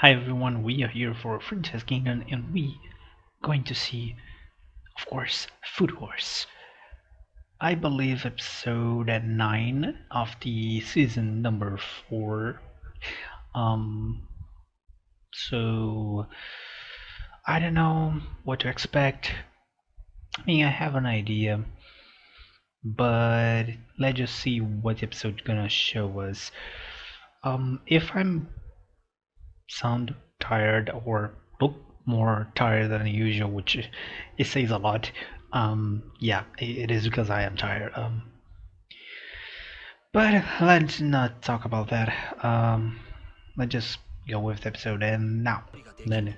Hi everyone, we are here for Princess Kingdom and we going to see, of course, Food Wars. I believe episode 9 of the season number 4. Um, so I don't know what to expect. I mean, I have an idea, but let's just see what the episode's gonna show us. If I'm sound tired or look more tired than usual, which it says a lot. Yeah, it is because I am tired. But let's not talk about that. Let's just go with the episode and now. Then,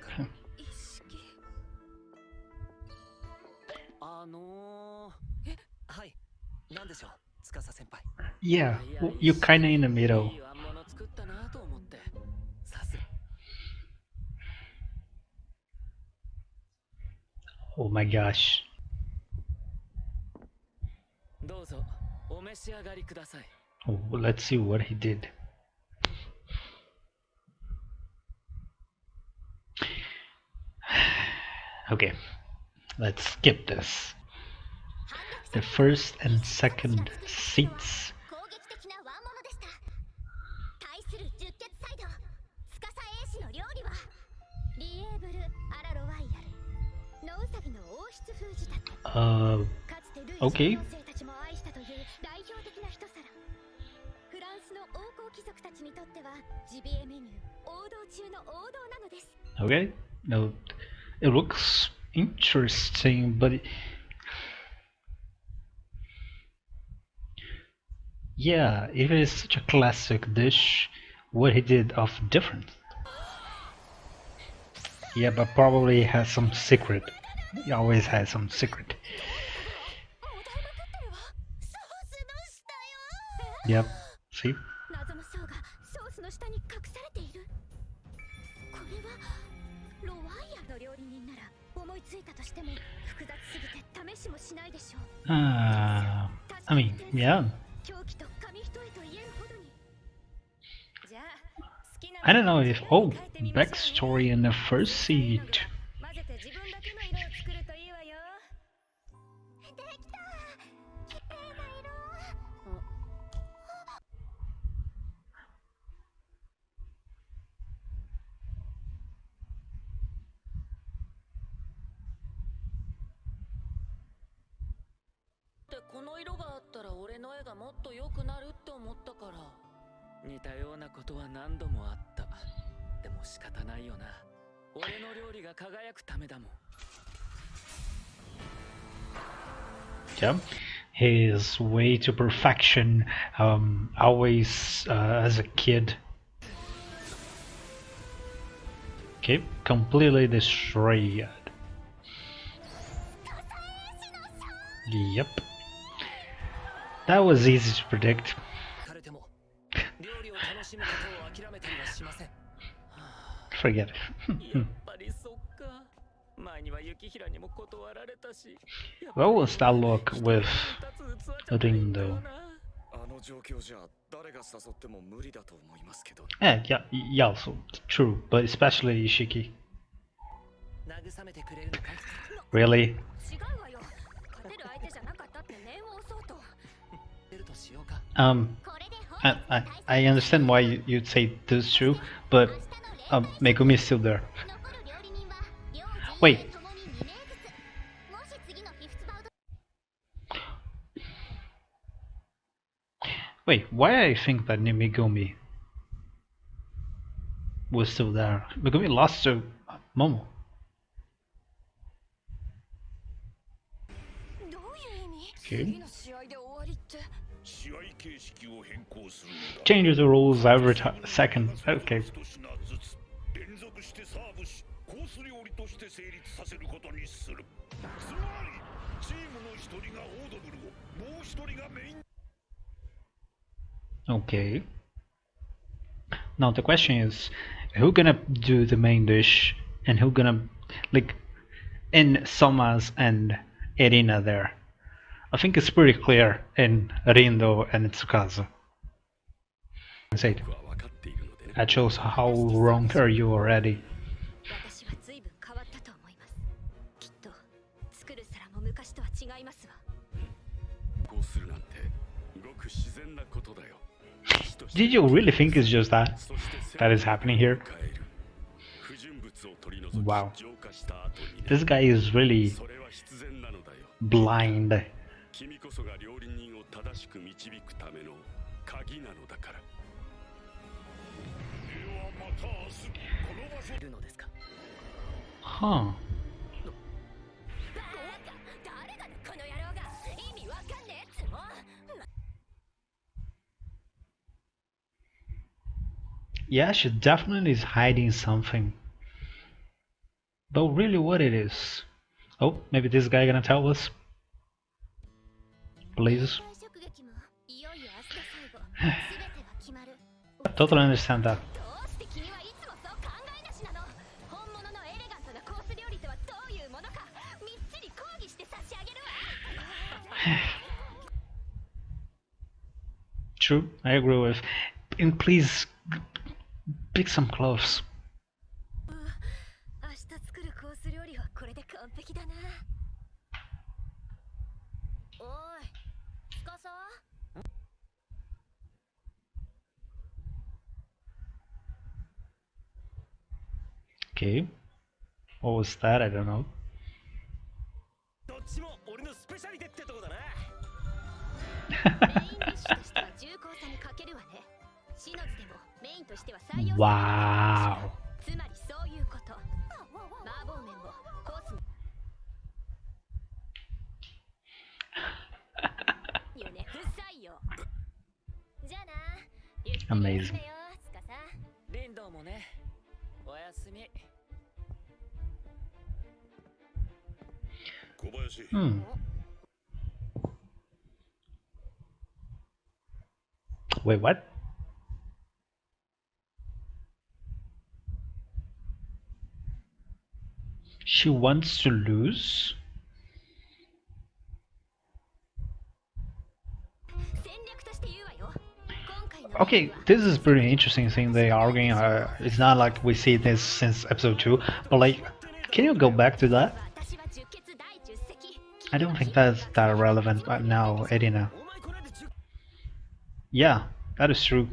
yeah, you're kind of in the middle. Oh my gosh. Oh, let's see what he did. Okay, let's skip this. The first and second seats. Okay. Okay. No, it looks interesting, but yeah, if it is such a classic dish, what he did of different? Yeah, but probably has some secret. He always has some secret. Yep. See? I mean, yeah. I don't know if backstory in the first seat. Yeah, his way to perfection, always as a kid. Okay, completely destroyed. Yep. That was easy to predict. Forget it. What was that look with Rindo? Yeah, also true, but especially Ishiki. Really? I understand why you'd say this is true, but Megumi is still there. Wait. Wait, why I think that Megumi was still there? Megumi lost to Momo. Okay. Changes the rules every second. Okay. Okay. Now the question is, who gonna do the main dish and who gonna like in Somas and Irina there? I think it's pretty clear in Rindo and Tsukasa. Say it. That shows how wrong are you already. Did you really think it's just that is happening here? Wow. This guy is really blind. Huh. Yeah, she definitely is hiding something. But really what it is? Oh, maybe this guy gonna tell us? Please. I totally understand that. True, I agree with. And please pick some clothes. Okay. What was that? I don't know. Wow. Amazing. Wait, what? She wants to lose? Okay, this is pretty interesting thing they are arguing. It's not like we see this since episode 2, but like, can you go back to that? I don't think that's that relevant now, Edina. Yeah, that is true.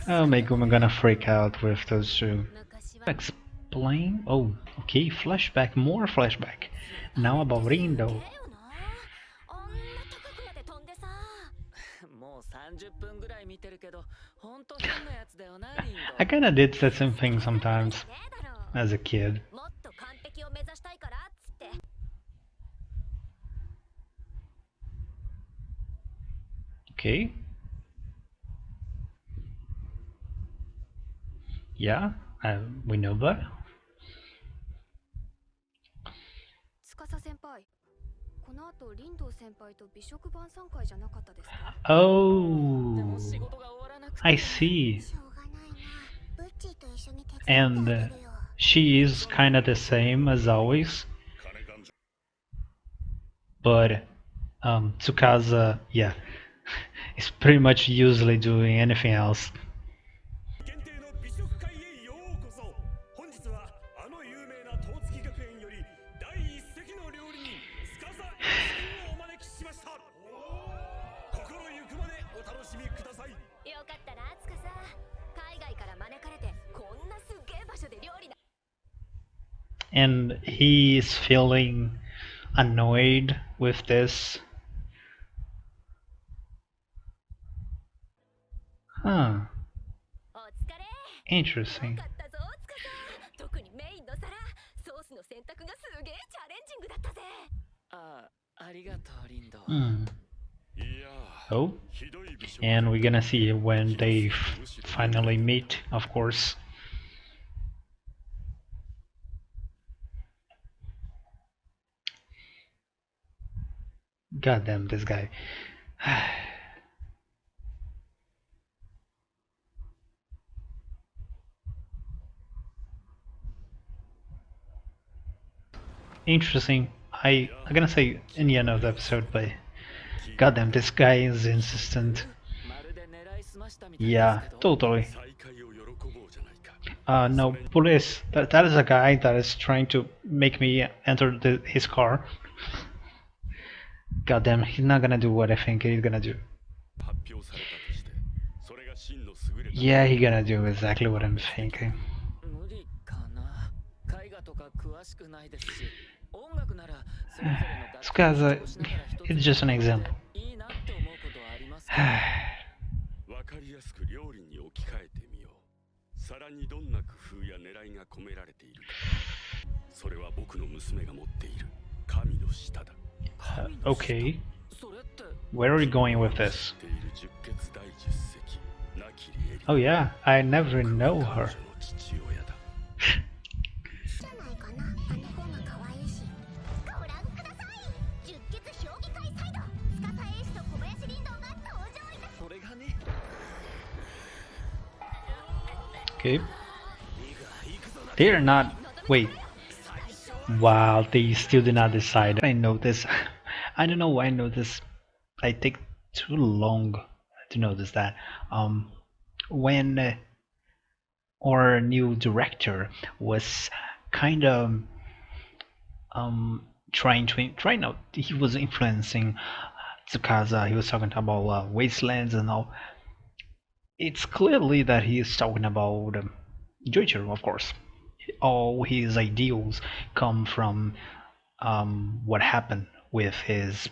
Oh, Megumi gonna freak out with those two. Explain? Oh, okay, flashback, more flashback. Now about Rindo. I kinda did the same thing sometimes, as a kid. Okay. Yeah, we know that. Oh, I see. And she is kinda the same as always. But Tsukasa, yeah, is pretty much usually doing anything else. And he's feeling annoyed with this. Huh. Interesting. Oh, and we're gonna see when they finally meet, of course. God damn this guy. Interesting. I'm gonna say in the end of the episode, but Goddamn, this guy is insistent. Yeah, totally. No, police. That is a guy that is trying to make me enter his car. Goddamn, he's not gonna do what I think he's gonna do. Yeah, he's gonna do exactly what I'm thinking. This guy's it's just an example. Okay. Where are we going with this? Oh yeah, I never know her. Okay. They're not. Wait. Wow, they still did not decide. I know this. I don't know why I know this. I take too long to notice that. When our new director was kind of trying out, he was influencing Tsukasa. He was talking about wastelands and all. It's clearly that he is talking about Joichiro, of course. All his ideals come from what happened with his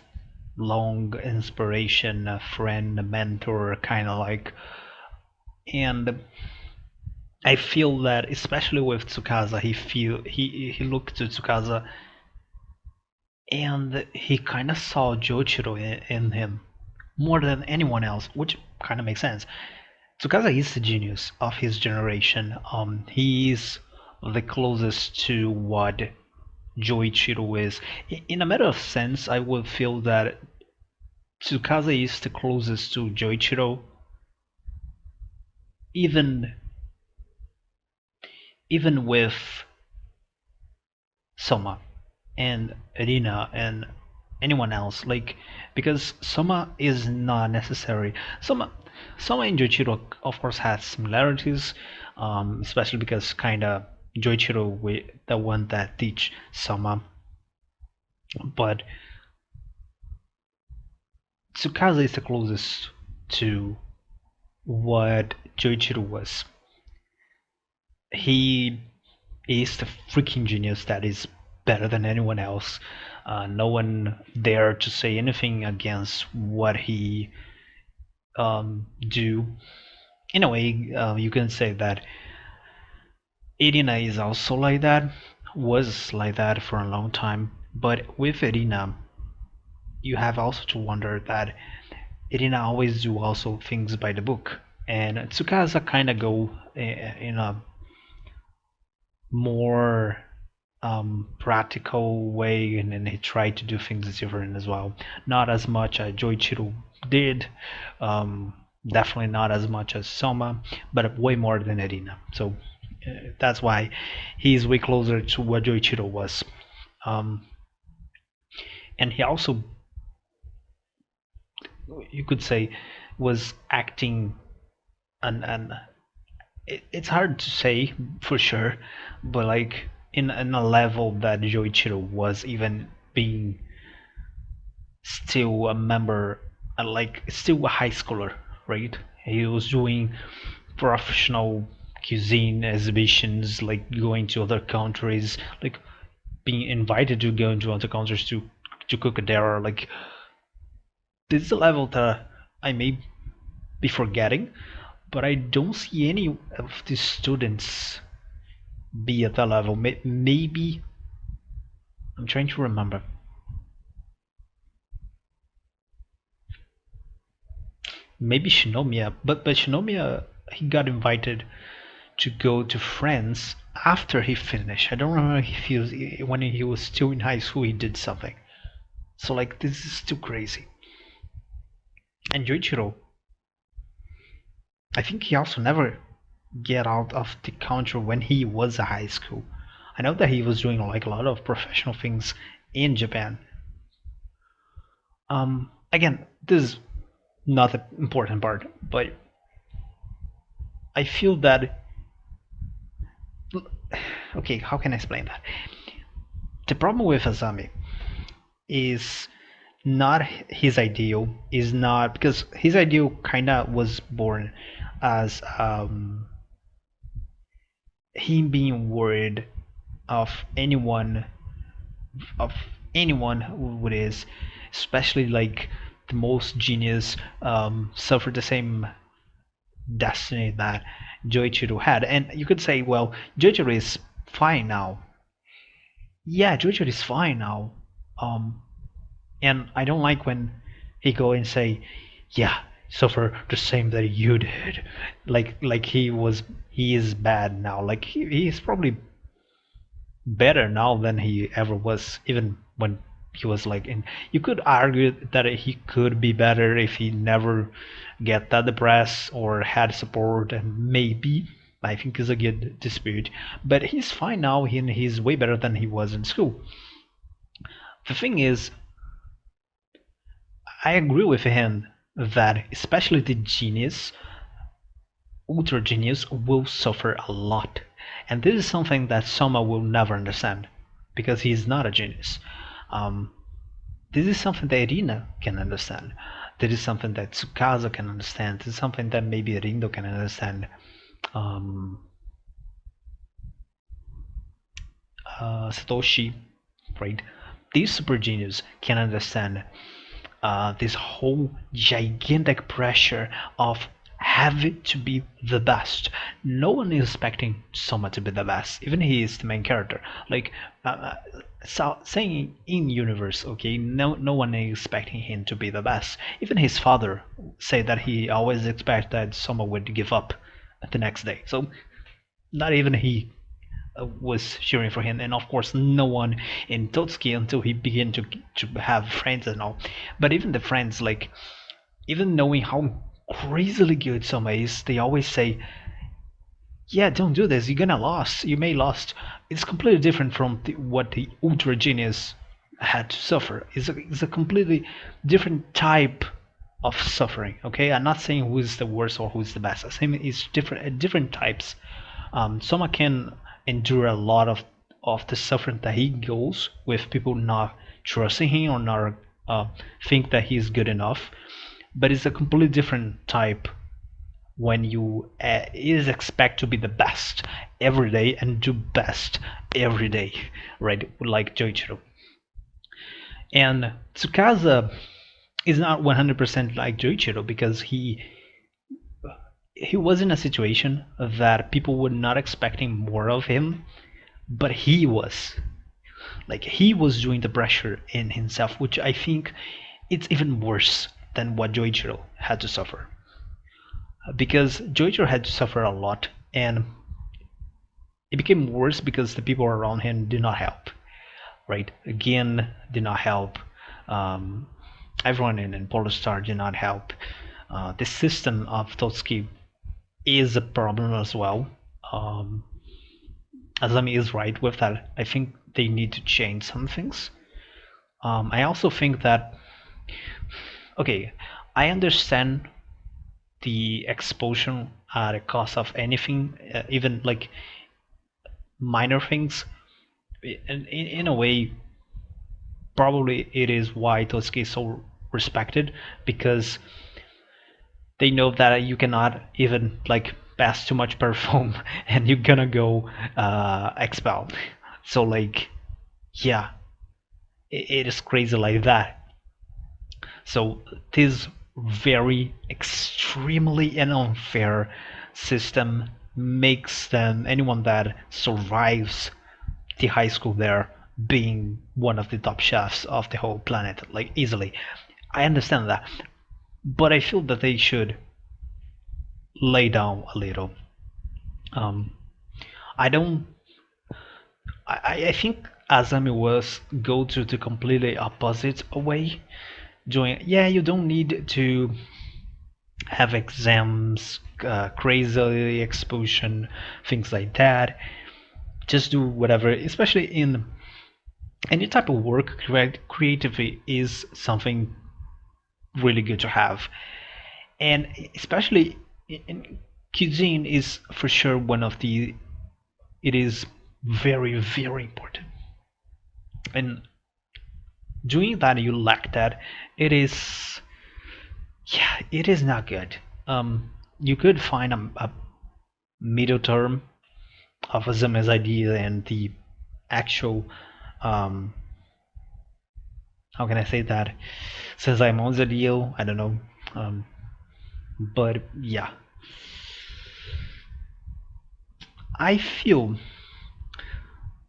long inspiration, a friend, a mentor, kind of like. And I feel that, especially with Tsukasa, he looked to Tsukasa and he kind of saw Joichiro in him more than anyone else, which kind of makes sense. Tsukasa is the genius of his generation. He's the closest to what Joichiro is. In a matter of sense, I would feel that Tsukasa is the closest to Joichiro, even with Soma and Erina and anyone else. Like, because Soma is not necessary. Soma and Joichiro, of course, has similarities, especially because kinda Joichiro the one that teach Soma, but Tsukasa is the closest to what Joichiro was. He is the freaking genius that is better than anyone else. No one dare to say anything against what he do. In a way, you can say that Irina is also like that, was like that for a long time. But with Irina, you have also to wonder that Irina always do also things by the book, and Tsukasa kind of go in a more practical way, and then he tried to do things different as well. Not as much as Joichiro did, definitely not as much as Soma, but way more than Erina. So that's why he's way closer to what Joichiro was. And he also, you could say, was acting, and it's hard to say for sure, but like in a level that Joichiro was, even being still a member, like still a high schooler, right? He was doing professional cuisine exhibitions, like going to other countries, like being invited to go into other countries to cook there. Like, this is a level that I may be forgetting, but I don't see any of the students be at that level. Maybe I'm trying to remember. Maybe Shinomiya, but Shinomiya, he got invited to go to France after he finished. I don't remember if he was, when he was still in high school, he did something. So like, this is too crazy. And Joichiro, I think he also never get out of the country when he was a high school. I know that he was doing like a lot of professional things in Japan. again, this is not the important part, but I feel that, okay, how can I explain that? The problem with Azami is not his ideal, is not because his ideal kind of was born as him being worried of anyone of anyone who it is, especially like the most genius, suffer the same destiny that Joichiro had. And you could say, well, Joichiro is fine now. Yeah, Joichiro is fine now. Um, and I don't like when he go and say, yeah, suffer the same that you did. Like he is bad now. Like he's probably better now than he ever was, even when he was like in. You could argue that he could be better if he never get that depressed or had support, and maybe I think is a good dispute. But he's fine now, and he's way better than he was in school. The thing is, I agree with him that especially the genius, ultra genius, will suffer a lot. And this is something that Soma will never understand because he's not a genius. Um, this is something that Irina can understand. This is something that Tsukasa can understand. This is something that maybe Rindo can understand. Um, Satoshi, right? These super genius can understand this whole gigantic pressure of having to be the best. No one is expecting Soma to be the best, even he is the main character. Like so saying in universe, okay, no one is expecting him to be the best. Even his father said that he always expected that Soma would give up the next day. So not even he was cheering for him, and of course no one in Totsuki until he began to have friends and all. But even the friends, like even knowing how crazily good Soma is, they always say, "Yeah, don't do this. You're gonna lose. You may lost." It's completely different from what the ultra genius had to suffer. It's a completely different type of suffering. Okay, I'm not saying who's the worst or who's the best. I'm saying it's different types. Soma can endure a lot of the suffering that he goes with people not trusting him or not think that he's good enough. But it's a completely different type when you is expect to be the best every day and do best every day, right? Like Joichiro. And Tsukasa is not 100% like Joichiro because he was in a situation that people were not expecting more of him, but he was. Like he was doing the pressure in himself, which I think it's even worse than what Joichiro had to suffer. Because Joichiro had to suffer a lot, and it became worse because the people around him did not help. Right? Again, did not help. Um, Everyone in Polar Star did not help. The system of Totsuki is a problem as well. Azami is right with that. I think they need to change some things. I also think that, okay, I understand the expulsion at the cost of anything, even like minor things. In a way, probably it is why Totsuki is so respected, because they know that you cannot even like pass too much perfume and you're gonna go expelled. So like, yeah, it is crazy like that. So this very extremely and unfair system makes them anyone that survives the high school there being one of the top chefs of the whole planet, like easily. I understand that, but I feel that they should lay down a little. Um, I don't. I think Azami was go to the completely opposite way. Doing yeah, you don't need to have exams, crazy exposition, things like that. Just do whatever, especially in any type of work. Creativity is something really good to have. And especially in cuisine is for sure one of the, it is very, very important. And doing that, you lack that, it is, yeah, it is not good. You could find a middle term of Azume's idea and the actual, um, how can I say that? Since I'm on the deal, I don't know. Um, but yeah, I feel,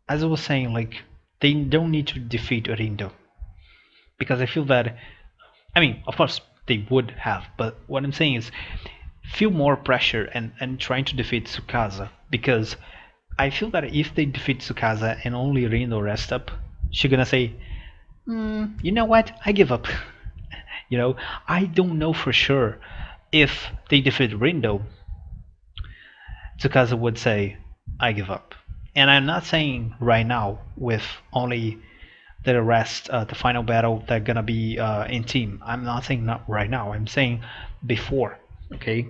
as I was saying, like they don't need to defeat Rindo because I feel that, I mean, of course they would have, but what I'm saying is feel more pressure and trying to defeat Tsukasa because I feel that if they defeat Tsukasa and only Rindo rest up, she's gonna say, you know what? I give up. You know, I don't know for sure if they defeat Rindo, Tsukasa would say, I give up. And I'm not saying right now with only the rest, the final battle they're gonna be in team. I'm not saying not right now. I'm saying before, okay?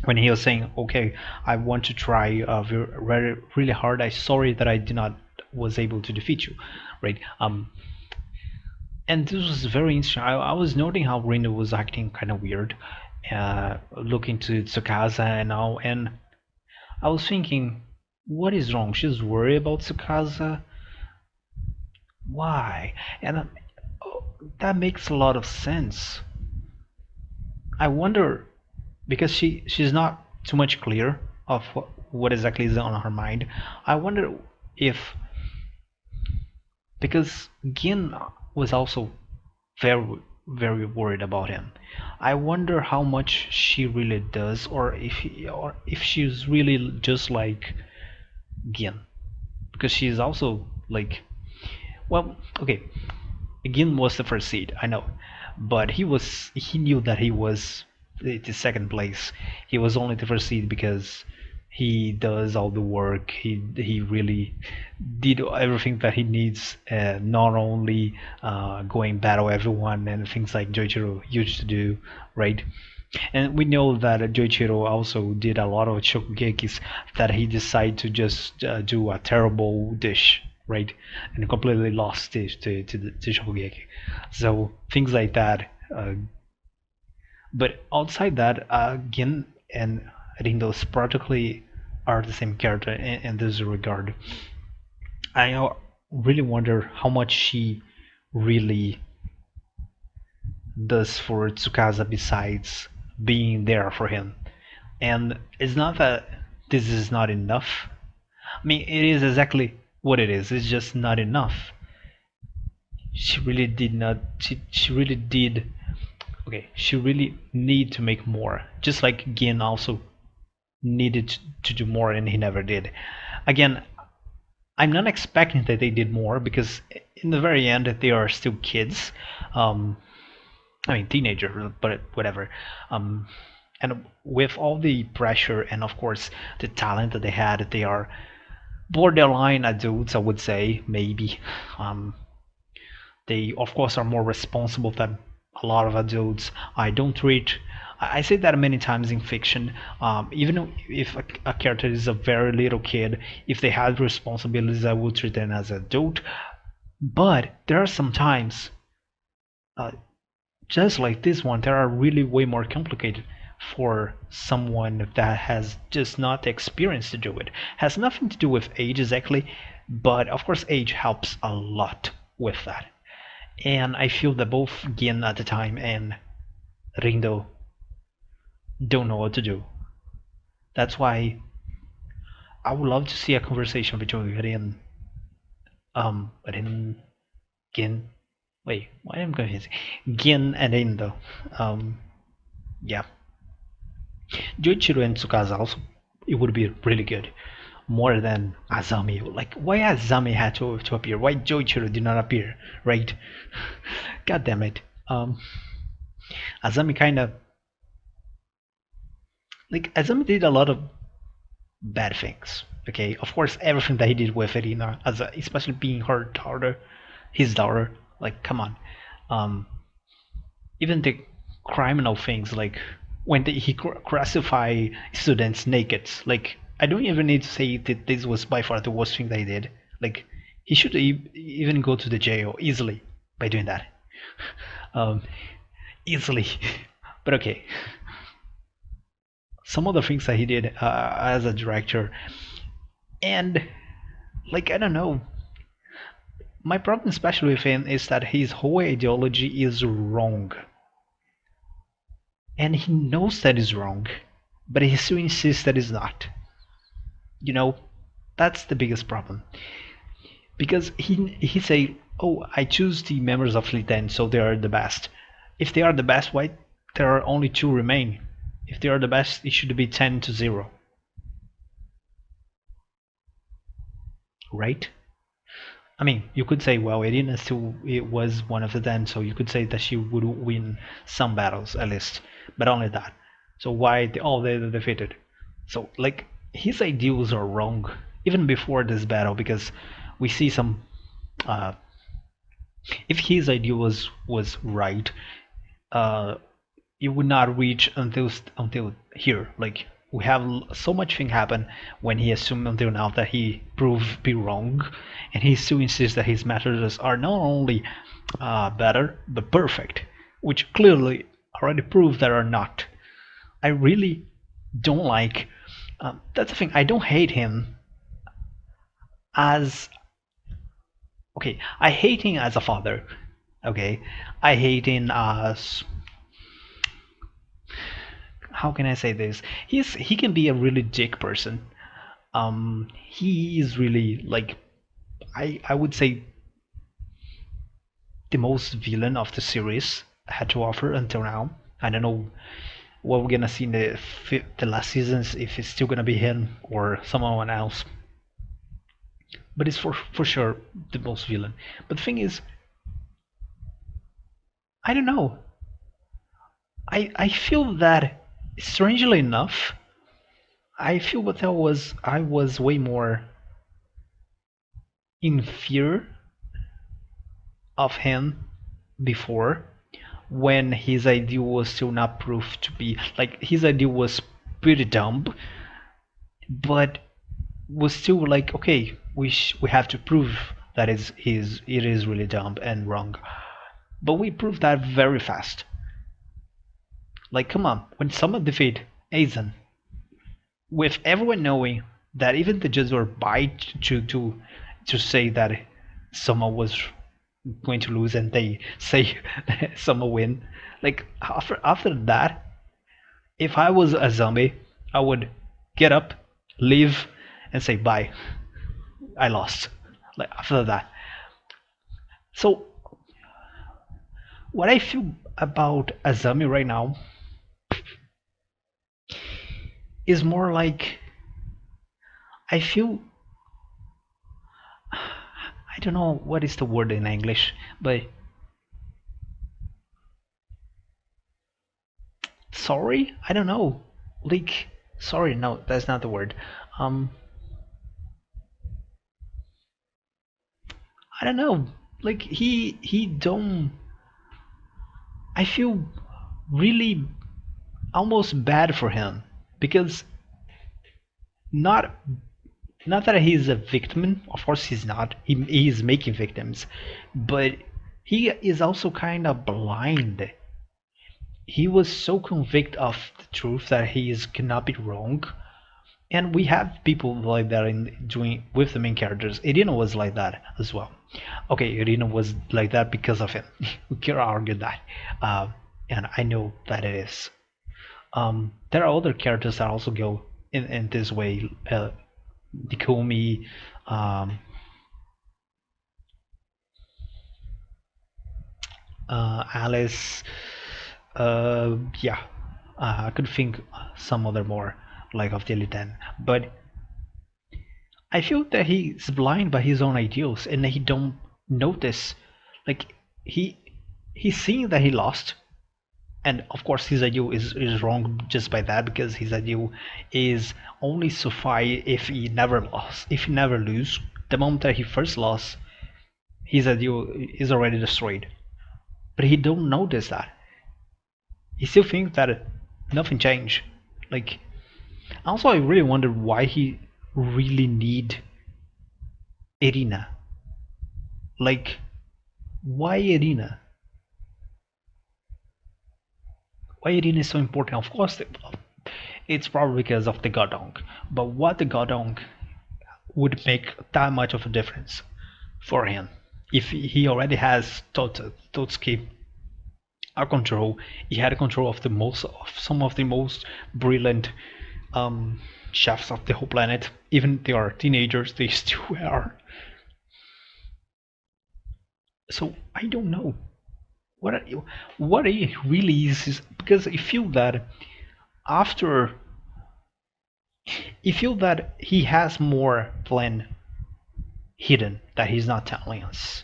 When he was saying, okay, I want to try really hard. I'm sorry that I did not was able to defeat you, right? And this was very interesting. I was noting how Rindo was acting kind of weird, looking to Tsukasa and all, and I was thinking, what is wrong? She's worried about Tsukasa. Why? And that makes a lot of sense. I wonder because she's not too much clear of what exactly is on her mind. I wonder if because Gin was also very very worried about him. I wonder how much she really does, or if she's really just like Gin, because she's also like, well, okay, Gin was the first seed, I know, but he knew that he was the second place. He was only the first seed because he does all the work. He really did everything that he needs, not only going battle everyone and things like Joichiro used to do, right? And we know that Joichiro also did a lot of shokugekis that he decided to just do a terrible dish, right? And completely lost it to shokugeki. So things like that. But outside that, Gin and Rindos practically are the same character in this regard. I really wonder how much she really does for Tsukasa besides being there for him. And it's not that this is not enough. I mean, it is exactly what it is. It's just not enough. She really did not. She really did. Okay, she really need to make more. Just like Gin also needed to do more and he never did. Again, I'm not expecting that they did more because in the very end they are still kids. Um, I mean teenagers, but whatever. And with all the pressure and of course the talent that they had, they are borderline adults, I would say, maybe. Um, they of course are more responsible than a lot of adults. I don't treat. I say that many times in fiction. Even if a character is a very little kid, if they have responsibilities, I would treat them as an adult. But there are some times, uh, just like this one, that are really way more complicated for someone that has just not the experience to do it. Has nothing to do with age exactly, but of course age helps a lot with that. And I feel that both Gin at the time and Rindo don't know what to do. That's why I would love to see a conversation between Rin, Gin. Wait, why am I confused? Gin and Rindo. Yeah, Joichiro and Tsukasa also. It would be really good, more than Azami. Like, why Azami had to appear? Why Joichiro did not appear? Right? God damn it. Azami kind of like Azami did a lot of bad things. Okay, of course, everything that he did with Irina, especially being her daughter, his daughter. Like, come on. Um, even the criminal things, like when he classify students naked. Like I don't even need to say that this was by far the worst thing they did. Like he should even go to the jail easily by doing that. Um, easily. But okay, some of the things that he did as a director, and like I don't know, my problem especially with him is that his whole ideology is wrong, and he knows that is wrong, but he still insists that it's not. You know, that's the biggest problem. Because he say, "Oh, I choose the members of Fleet 10, so they are the best." If they are the best, why there are only two remain? If they are the best, it should be 10-0, right? I mean, you could say, well, Irina still it was one of the 10, so you could say that she would win some battles at least, but only that. So why all they defeated? So like his ideals are wrong even before this battle, because we see some. Uh, if his idea was right, uh, it would not reach until here. Like we have so much thing happen when he assumed until now that he proved be wrong, and he still insists that his methods are not only better but perfect, which clearly already proved that are not. I really don't like. That's the thing. I don't hate him as okay. I hate him as a father. Okay, I hate him as how can I say this? He can be a really dick person. He is really like I would say the most villain of the series had to offer until now. I don't know what we're gonna see in the last seasons, if it's still gonna be him or someone else. But it's for sure the most villain. But the thing is, I don't know. I feel that strangely enough, I feel that I was way more in fear of him before, when his idea was still not proved to be like his idea was pretty dumb, but was still like okay, we have to prove that it is really dumb and wrong. But we proved that very fast. Like come on, when someone defeat Aizen, with everyone knowing that even the judges were bite to say that someone was going to lose, and they say someone win. Like after that, if I was a zombie, I would get up, leave, and say bye. I lost. Like after that. So what I feel about a zombie right now is more like I feel I don't know what is the word in English, but sorry? I don't know. Like sorry, no, that's not the word. Um I don't know. Like he don't I feel really almost bad for him, because not not that he's a victim, of course he's not. He is making victims, but he is also kind of blind. He was so convinced of the truth that he is cannot be wrong. And we have people like that in doing with the main characters. Irina was like that as well. Okay, Irina was like that because of him. We can argue that, and I know that it is. There are other characters that also go in this way. Nikumi, um, Alice. Yeah, I could think some other more like of the Elite Ten, but I feel that he's blind by his own ideals, and he don't notice. Like he he's seeing that he lost, and of course his ideal is wrong just by that, because his ideal is only suffice if he never lost, if he never lose. The moment that he first lost, his ideal is already destroyed. But he don't notice that. he still thinks that nothing changed. Like, also, I really wonder why he really need Irina. Like, why Irina? Why Irina is so important? Of course, it's probably because of the Godong. But what the Godong would make that much of a difference for him if he already has Totsuki control? He had control of some of the most brilliant um, chefs of the whole planet. Even they are teenagers, they still are. So I don't know what it really is because I feel that after I feel that he has more plan hidden that he's not telling us.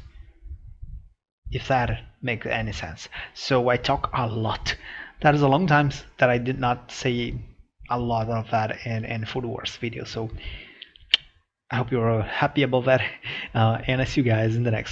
If that makes any sense. So I talk a lot. That is a long time that I did not say a lot of that in Food Wars video. So I hope you're happy about that. And I see you guys in the next time.